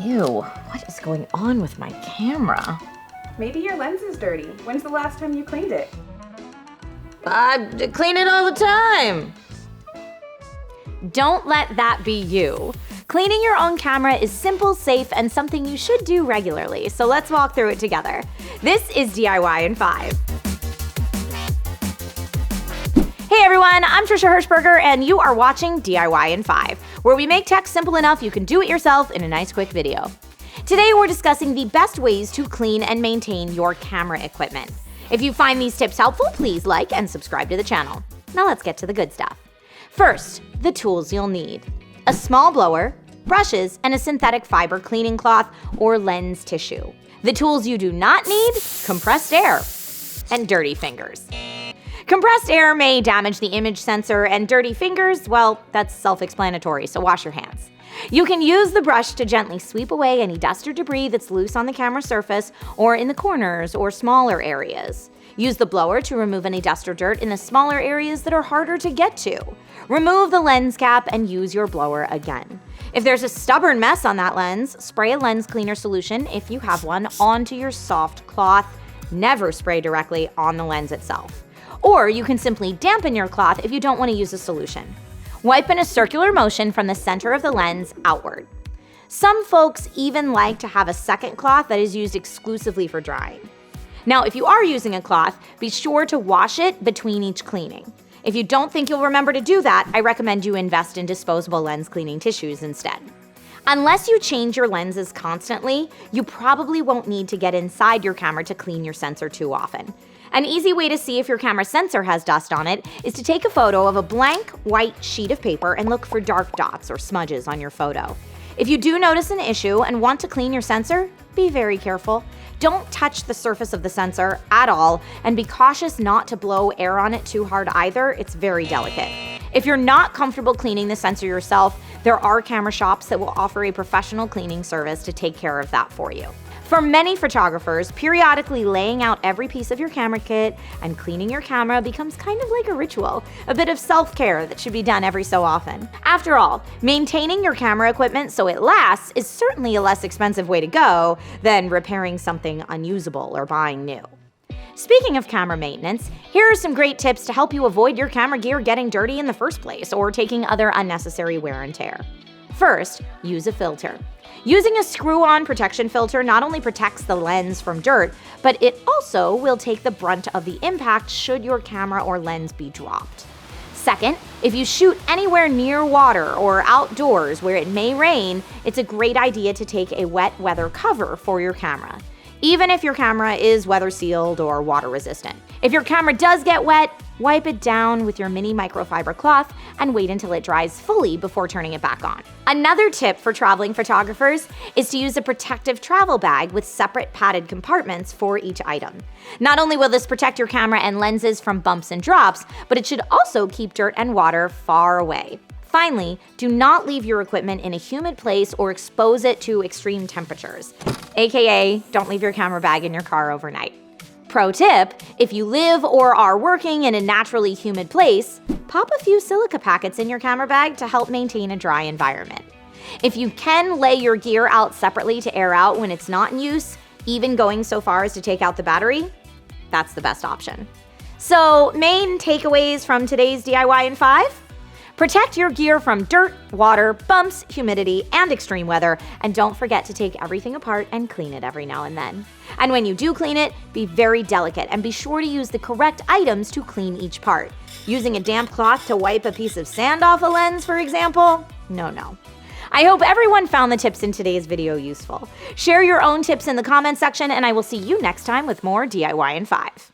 Ew, what is going on with my camera? Maybe your lens is dirty. When's the last time you cleaned it? I clean it all the time. Don't let that be you. Cleaning your own camera is simple, safe, and something you should do regularly, so let's walk through it together. This is DIY in 5. Hey everyone, I'm Trisha Hirschberger, and you are watching DIY in 5, where we make tech simple enough you can do it yourself in a nice quick video. Today we're discussing the best ways to clean and maintain your camera equipment. If you find these tips helpful, please like and subscribe to the channel. Now let's get to the good stuff. First, the tools you'll need. A small blower, brushes, and a synthetic fiber cleaning cloth or lens tissue. The tools you do not need: compressed air and dirty fingers. Compressed air may damage the image sensor, and dirty fingers, well, that's self-explanatory, so wash your hands. You can use the brush to gently sweep away any dust or debris that's loose on the camera surface or in the corners or smaller areas. Use the blower to remove any dust or dirt in the smaller areas that are harder to get to. Remove the lens cap and use your blower again. If there's a stubborn mess on that lens, spray a lens cleaner solution, if you have one, onto your soft cloth. Never spray directly on the lens itself. Or you can simply dampen your cloth if you don't want to use a solution. Wipe in a circular motion from the center of the lens outward. Some folks even like to have a second cloth that is used exclusively for drying. Now, if you are using a cloth, be sure to wash it between each cleaning. If you don't think you'll remember to do that, I recommend you invest in disposable lens cleaning tissues instead. Unless you change your lenses constantly, you probably won't need to get inside your camera to clean your sensor too often. An easy way to see if your camera sensor has dust on it is to take a photo of a blank white sheet of paper and look for dark dots or smudges on your photo. If you do notice an issue and want to clean your sensor, be very careful. Don't touch the surface of the sensor at all, and be cautious not to blow air on it too hard either. It's very delicate. If you're not comfortable cleaning the sensor yourself, there are camera shops that will offer a professional cleaning service to take care of that for you. For many photographers, periodically laying out every piece of your camera kit and cleaning your camera becomes kind of like a ritual, a bit of self-care that should be done every so often. After all, maintaining your camera equipment so it lasts is certainly a less expensive way to go than repairing something unusable or buying new. Speaking of camera maintenance, here are some great tips to help you avoid your camera gear getting dirty in the first place or taking other unnecessary wear and tear. First, use a filter. Using a screw-on protection filter not only protects the lens from dirt, but it also will take the brunt of the impact should your camera or lens be dropped. Second, if you shoot anywhere near water or outdoors where it may rain, it's a great idea to take a wet weather cover for your camera, even if your camera is weather sealed or water resistant. If your camera does get wet, wipe it down with your mini microfiber cloth and wait until it dries fully before turning it back on. Another tip for traveling photographers is to use a protective travel bag with separate padded compartments for each item. Not only will this protect your camera and lenses from bumps and drops, but it should also keep dirt and water far away. Finally, do not leave your equipment in a humid place or expose it to extreme temperatures. AKA, don't leave your camera bag in your car overnight. Pro tip, if you live or are working in a naturally humid place, pop a few silica packets in your camera bag to help maintain a dry environment. If you can lay your gear out separately to air out when it's not in use, even going so far as to take out the battery, that's the best option. So, main takeaways from today's DIY in 5? Protect your gear from dirt, water, bumps, humidity, and extreme weather, and don't forget to take everything apart and clean it every now and then. And when you do clean it, be very delicate and be sure to use the correct items to clean each part. Using a damp cloth to wipe a piece of sand off a lens, for example? No. I hope everyone found the tips in today's video useful. Share your own tips in the comments section, and I will see you next time with more DIY in 5.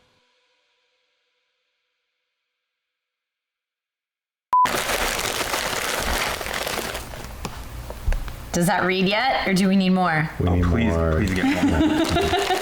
Does that read yet, or do we need more? We need more. Please get more.